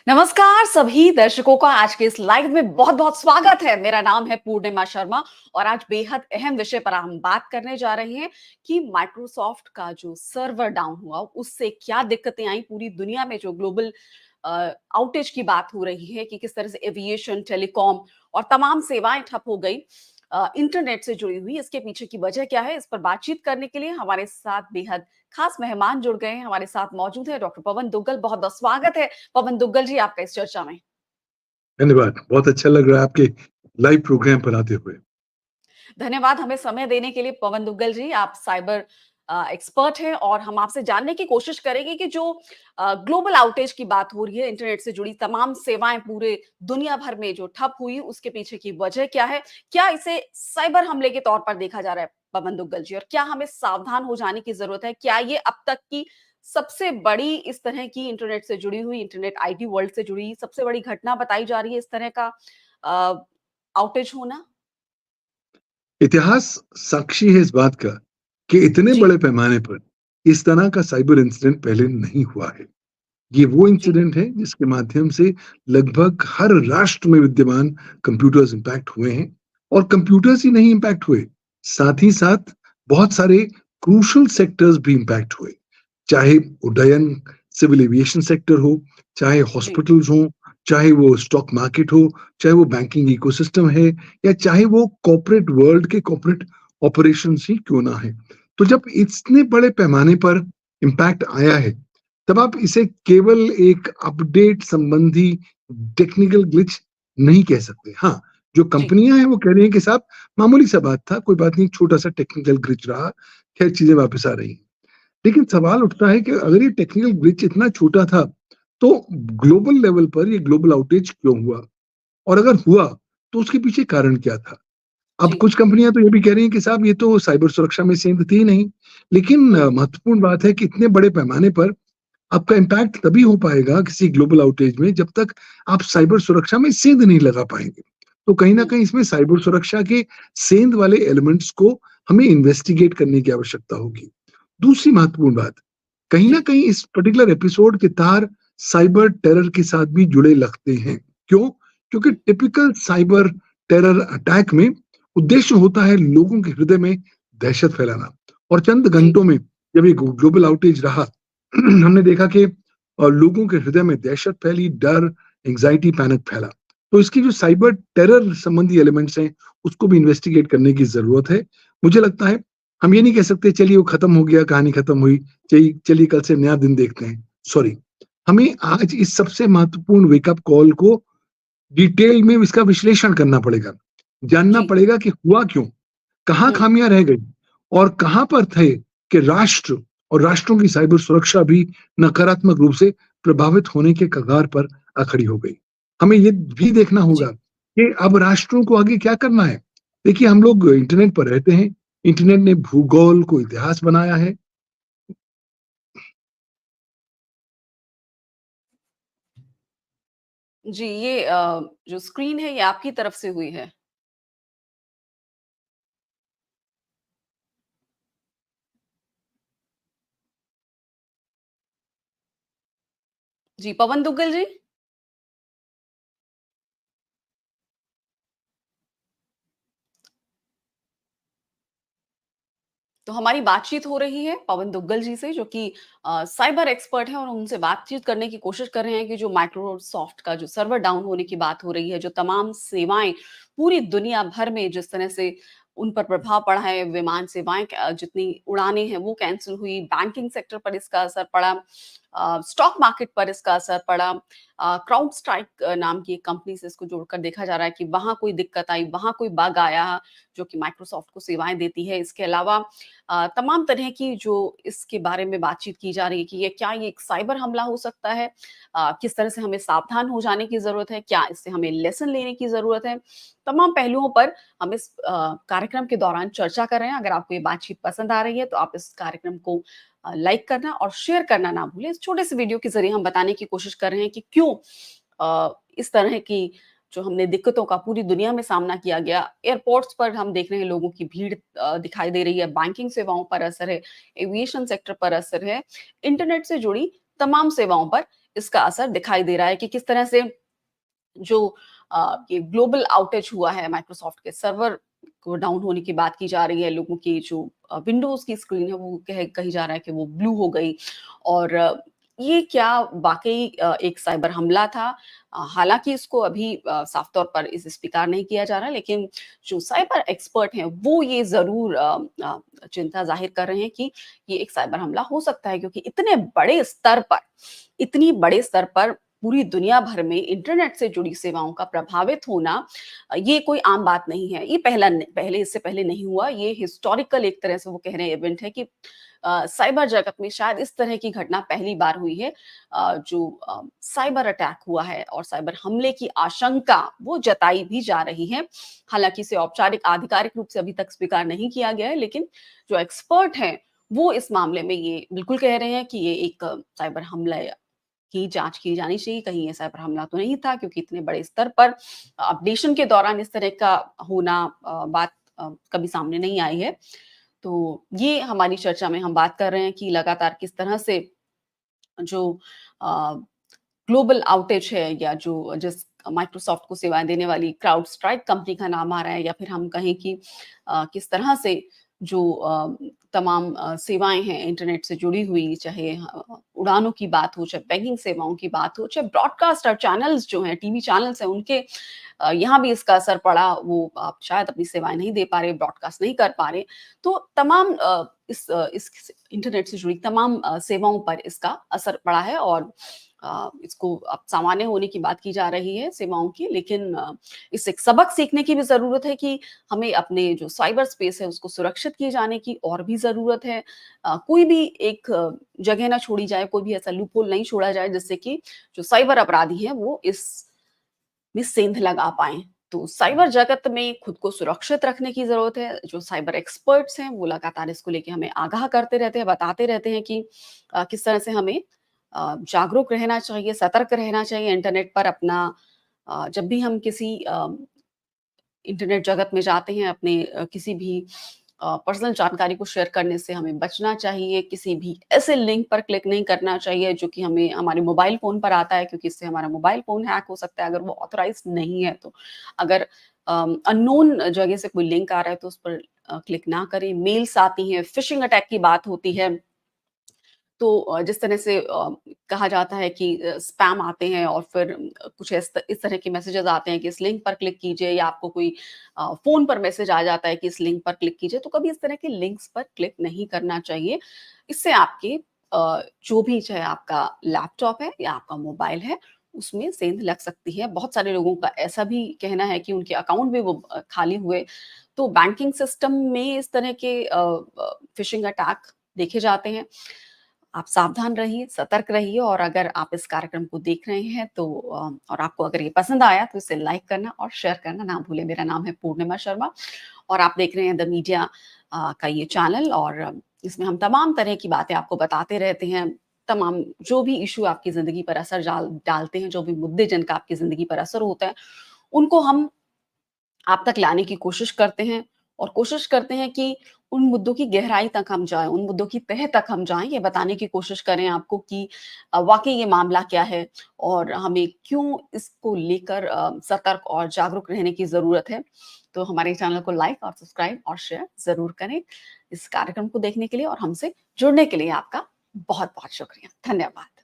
नमस्कार सभी दर्शकों का आज के इस लाइव में बहुत बहुत स्वागत है। मेरा नाम है पूर्णिमा शर्मा और आज बेहद अहम विषय पर हम बात करने जा रहे हैं कि माइक्रोसॉफ्ट का जो सर्वर डाउन हुआ उससे क्या दिक्कतें आई पूरी दुनिया में। जो ग्लोबल आउटेज की बात हो रही है कि किस तरह से एविएशन, टेलीकॉम और तमाम सेवाएं ठप हो गई इंटरनेट से जुड़ी हुई, इसके पीछे की वजह क्या है, इस पर बातचीत करने के लिए हमारे साथ बेहद खास मेहमान जुड़ गए हैं। हमारे साथ मौजूद है डॉक्टर पवन दुग्गल। बहुत बहुत स्वागत है पवन दुग्गल जी आपका इस चर्चा में। धन्यवाद। बहुत अच्छा लग रहा है आपके लाइव प्रोग्राम पर आते हुए। धन्यवाद हमें समय देने के लिए पवन दुग्गल जी। आप साइबर एक्सपर्ट हैं और हम आपसे जानने की कोशिश करेंगे कि जो ग्लोबल आउटेज की बात हो रही है, इंटरनेट से जुड़ी तमाम सेवाएं पूरे दुनिया भर में जो ठप हुई, उसके पीछे की वजह क्या है? क्या इसे साइबर हमले के तौर पर देखा जा रहा है पवन दुग्गल जी? और क्या हमें सावधान हो जाने की जरूरत है? क्या ये अब तक की सबसे बड़ी इस तरह की इंटरनेट से जुड़ी हुई, इंटरनेट आईटी वर्ल्ड से जुड़ी सबसे बड़ी घटना बताई जा रही है इस तरह का आउटेज होना? इतिहास साक्षी है इस बात का कि इतने जी, बड़े पैमाने पर इस तरह का साइबर इंसिडेंट पहले नहीं हुआ है। ये वो जी, इंसिडेंट है जिसके माध्यम से लगभग हर राष्ट्र में विद्यमान कंप्यूटर्स इम्पैक्ट हुए हैं और कंप्यूटर्स ही नहीं इम्पैक्ट हुए, साथ ही साथ बहुत सारे क्रूशल सेक्टर्स भी इम्पैक्ट हुए। चाहे उड्डयन, सिविल एविएशन सेक्टर हो, चाहे जी, हॉस्पिटल्स हो, चाहे वो स्टॉक मार्केट हो, चाहे वो बैंकिंग इकोसिस्टम है या चाहे वो कॉर्पोरेट वर्ल्ड के कॉर्पोरेट ऑपरेशंस ही क्यों ना है। तो जब इतने बड़े पैमाने पर इम्पैक्ट आया है, तब आप इसे केवल एक अपडेट संबंधी टेक्निकल ग्लिच नहीं कह सकते। हाँ, जो जी, कंपनियां हैं वो कह रही हैं कि साहब मामूली सा बात था, कोई बात नहीं, छोटा सा टेक्निकल ग्लिच रहा, खैर चीजें वापस आ रही हैं। लेकिन सवाल उठता है कि अगर ये टेक्निकल ग्लिच इतना छोटा था, तो ग्लोबल लेवल पर ये ग्लोबल आउटेज क्यों हुआ? और अगर हुआ, तो उसके पीछे कारण क्या था? अब जी। कुछ कंपनियां तो ये भी कह रही हैं कि साहब ये तो साइबर सुरक्षा में सेंध थी नहीं। लेकिन हुँ, महत्वपूर्ण बात है कि इतने बड़े पैमाने पर आपका इम्पैक्ट तभी हो पाएगा किसी ग्लोबल आउटेज में जब तक आप साइबर सुरक्षा में सेंध नहीं लगा पाएंगे। तो कहीं ना हुँ, कहीं इसमें साइबर सुरक्षा के सेंध वाले एलिमेंट्स को हमें इन्वेस्टिगेट करने की आवश्यकता होगी। दूसरी महत्वपूर्ण बात, कहीं ना जी, कहीं इस पर्टिकुलर एपिसोड के तार साइबर टेरर के साथ भी जुड़े लगते हैं। क्यों? क्योंकि हुँ, टिपिकल साइबर टेरर अटैक में उद्देश्य होता है लोगों के हृदय में दहशत फैलाना। और चंद जी, घंटों में जब ये ग्लोबल आउटेज रहा, हमने देखा कि लोगों के हृदय में दहशत फैली, डर, एंजाइटी, पैनिक फैला। तो इसकी जो साइबर टेरर संबंधी एलिमेंट्स हैं, उसको भी इन्वेस्टिगेट करने की जरूरत है। मुझे लगता है हम ये नहीं कह सकते चलिए वो खत्म हो गया, कहानी खत्म हुई, चलिए चलिए कल से नया दिन देखते हैं। सॉरी, हमें आज इस सबसे महत्वपूर्ण वेकअप कॉल को डिटेल में इसका विश्लेषण करना पड़ेगा, जानना जी, पड़ेगा कि हुआ क्यों, कहाँ हुँ, खामियां रह गई और कहाँ पर थे कि राष्ट्र और राष्ट्रों की साइबर सुरक्षा भी नकारात्मक रूप से प्रभावित होने के कगार पर आ खड़ी हो गई। हमें ये भी देखना होगा जी, कि अब राष्ट्रों को आगे क्या करना है। देखिए, हम लोग इंटरनेट पर रहते हैं, इंटरनेट ने भूगोल को इतिहास बनाया है। जी, ये जो स्क्रीन है ये आपकी तरफ से हुई है। जी, पवन दुग्गल जी? तो हमारी बातचीत हो रही है पवन दुग्गल जी से जो कि साइबर एक्सपर्ट हैं और उनसे बातचीत करने की कोशिश कर रहे हैं कि जो माइक्रोसॉफ्ट का जो सर्वर डाउन होने की बात हो रही है, जो तमाम सेवाएँ पूरी दुनिया भर में जिस तरह से उन पर प्रभाव पड़ा है, विमान सेवाएँ जितनी उड़ानें हैं वो कैंसल हुई, बैंकिंग सेक्टर पर इसका असर पड़ा, स्टॉक मार्केट पर इसका असर पड़ा, क्राउड स्ट्राइक नाम की एक कंपनी से इसको जोड़कर देखा जा रहा है कि वहाँ कोई दिक्कत आई, वहाँ कोई बग आया, जो कि माइक्रोसॉफ्ट को सेवाएँ देती है। इसके अलावा तमाम तरह की जो इसके बारे में बातचीत की जा रही है कि ये एक साइबर हमला हो सकता है? किस तरह से हमें सावधान हो जाने की ज़रूरत है? क्या इससे हमें लेसन लेने की ज़रूरत है? तमाम पहलुओं पर हम इस कार्यक्रम के दौरान चर्चा कर रहे हैं। अगर आपको ये बातचीत पसंद आ रही है, तो आप इस कार्यक्रम को लाइक करना और शेयर करना ना भूलें। इस छोटे से वीडियो के ज़रिए हम बताने की कोशिश कर रहे हैं कि क्यों इस तरह की जो हमने दिक्कतों का पूरी दुनिया में सामना किया गया। एयरपोर्ट्स पर हम देख रहे हैं लोगों की भीड़ दिखाई दे रही है, बैंकिंग सेवाओं पर असर है, एविएशन सेक्टर पर असर है, इंटरनेट से जुड़ी तमाम सेवाओं पर इसका असर दिखाई दे रहा है कि किस तरह से जो ये ग्लोबल आउटेज हुआ है माइक्रोसॉफ्ट के सर्वर को डाउन होने की बात की जा रही है। लोगों की जो विंडोज़ की स्क्रीन है वो कही जा रहा है कि वो ब्लू हो गई और ये क्या वाक़ई एक साइबर हमला था? हालाँकि इसको अभी साफ़ तौर पर इसे स्वीकार नहीं किया जा रहा है, लेकिन जो साइबर एक्सपर्ट हैं वो ये ज़रूर चिंता ज़ाहिर कर रहे हैं कि ये एक साइबर हमला हो सकता है, क्योंकि इतनी बड़े स्तर पर पूरी दुनिया भर में इंटरनेट से जुड़ी सेवाओं का प्रभावित होना ये कोई आम बात नहीं है। ये पहले इससे पहले नहीं हुआ। ये हिस्टोरिकल एक तरह से वो कह रहे हैं इवेंट है कि साइबर जगत में शायद इस तरह की घटना पहली बार हुई है। जो साइबर अटैक हुआ है और साइबर हमले की आशंका वो जताई भी जा रही है। हालाँकि इसे औपचारिक आधिकारिक रूप से अभी तक स्वीकार नहीं किया गया है, लेकिन जो एक्सपर्ट हैं, वो इस मामले में ये बिल्कुल कह रहे हैं कि ये एक साइबर हमला की जाँच की जानी चाहिए, कहीं ये साइबर हमला तो नहीं था, क्योंकि इतने बड़े स्तर पर अपडेशन के दौरान इस तरह का होना बात कभी सामने नहीं आई है। तो ये हमारी चर्चा में हम बात कर रहे हैं कि लगातार किस तरह से जो अ, ग्लोबल आउटेज है या जो जिस माइक्रोसॉफ्ट को सेवाएँ देने वाली क्राउडस्ट्राइक कंपनी का नाम आ रहा है, या फिर हम कहें कि किस तरह से जो तमाम सेवाएँ हैं इंटरनेट से जुड़ी हुई, चाहे उड़ानों की बात हो, चाहे बैंकिंग सेवाओं की बात हो, चाहे ब्रॉडकास्टर चैनल्स जो हैं, टीवी चैनल्स हैं, उनके यहाँ भी इसका असर पड़ा। वो आप शायद अपनी सेवाएँ नहीं दे पा रहे, ब्रॉडकास्ट नहीं कर पा रहे। तो तमाम इस इंटरनेट से जुड़ी तमाम सेवाओं पर इसका असर पड़ा है और इसको अब सामान्य होने की बात की जा रही है सेवाओं की, लेकिन इससे एक सबक सीखने की भी ज़रूरत है कि हमें अपने जो साइबर स्पेस है उसको सुरक्षित किए जाने की और भी ज़रूरत है। कोई भी एक जगह ना छोड़ी जाए, कोई भी ऐसा लूपहोल नहीं छोड़ा जाए जिससे कि जो साइबर अपराधी हैं वो इसमें सेंध लगा पाएँ। तो साइबर जगत में खुद को सुरक्षित रखने की ज़रूरत है। जो साइबर एक्सपर्ट्स हैं वो लगातार इसको लेके हमें आगाह करते रहते हैं, बताते रहते हैं कि किस तरह से हमें जागरूक रहना चाहिए, सतर्क रहना चाहिए इंटरनेट पर अपना जब भी हम किसी इंटरनेट जगत में जाते हैं अपने किसी भी पर्सनल जानकारी को शेयर करने से हमें बचना चाहिए। किसी भी ऐसे लिंक पर क्लिक नहीं करना चाहिए जो कि हमें हमारे मोबाइल फ़ोन पर आता है, क्योंकि इससे हमारा मोबाइल फ़ोन हैक हो सकता है अगर वो ऑथराइज़्ड नहीं है तो। अगर अननोन जगह से कोई लिंक आ रहा है तो उस पर क्लिक ना करें। मेल्स आती हैं, फ़िशिंग अटैक की बात होती है। तो जिस तरह से कहा जाता है कि स्पैम आते हैं और फिर कुछ इस तरह के मैसेजेस आते हैं कि इस लिंक पर क्लिक कीजिए, या आपको कोई फ़ोन पर मैसेज आ जाता है कि इस लिंक पर क्लिक कीजिए, तो कभी इस तरह के लिंक्स पर क्लिक नहीं करना चाहिए। इससे आपके जो भी चाहे आपका लैपटॉप है या आपका मोबाइल है, उसमें सेंध लग सकती है। बहुत सारे लोगों का ऐसा भी कहना है कि उनके अकाउंट भी वो खाली हुए। तो बैंकिंग सिस्टम में इस तरह के फ़िशिंग अटैक देखे जाते हैं। आप सावधान रहिए, सतर्क रहिए और अगर आप इस कार्यक्रम को देख रहे हैं तो और आपको अगर ये पसंद आया तो इसे लाइक करना और शेयर करना ना भूलें। मेरा नाम है पूर्णिमा शर्मा और आप देख रहे हैं द मीडिया का ये चैनल और इसमें हम तमाम तरह की बातें आपको बताते रहते हैं। तमाम जो भी इश्यू आपकी ज़िंदगी पर असर डालते हैं, जो भी मुद्दे जिनका आपकी ज़िंदगी पर असर होता है, उनको हम आप तक लाने की कोशिश करते हैं और कोशिश करते हैं कि उन मुद्दों की गहराई तक हम जाएँ, उन मुद्दों की तह तक हम जाएँ, ये बताने की कोशिश करें आपको कि वाक़ई ये मामला क्या है और हमें क्यों इसको लेकर सतर्क और जागरूक रहने की ज़रूरत है। तो हमारे चैनल को लाइक और सब्सक्राइब और शेयर ज़रूर करें। इस कार्यक्रम को देखने के लिए और हमसे जुड़ने के लिए आपका बहुत-बहुत शुक्रिया। धन्यवाद।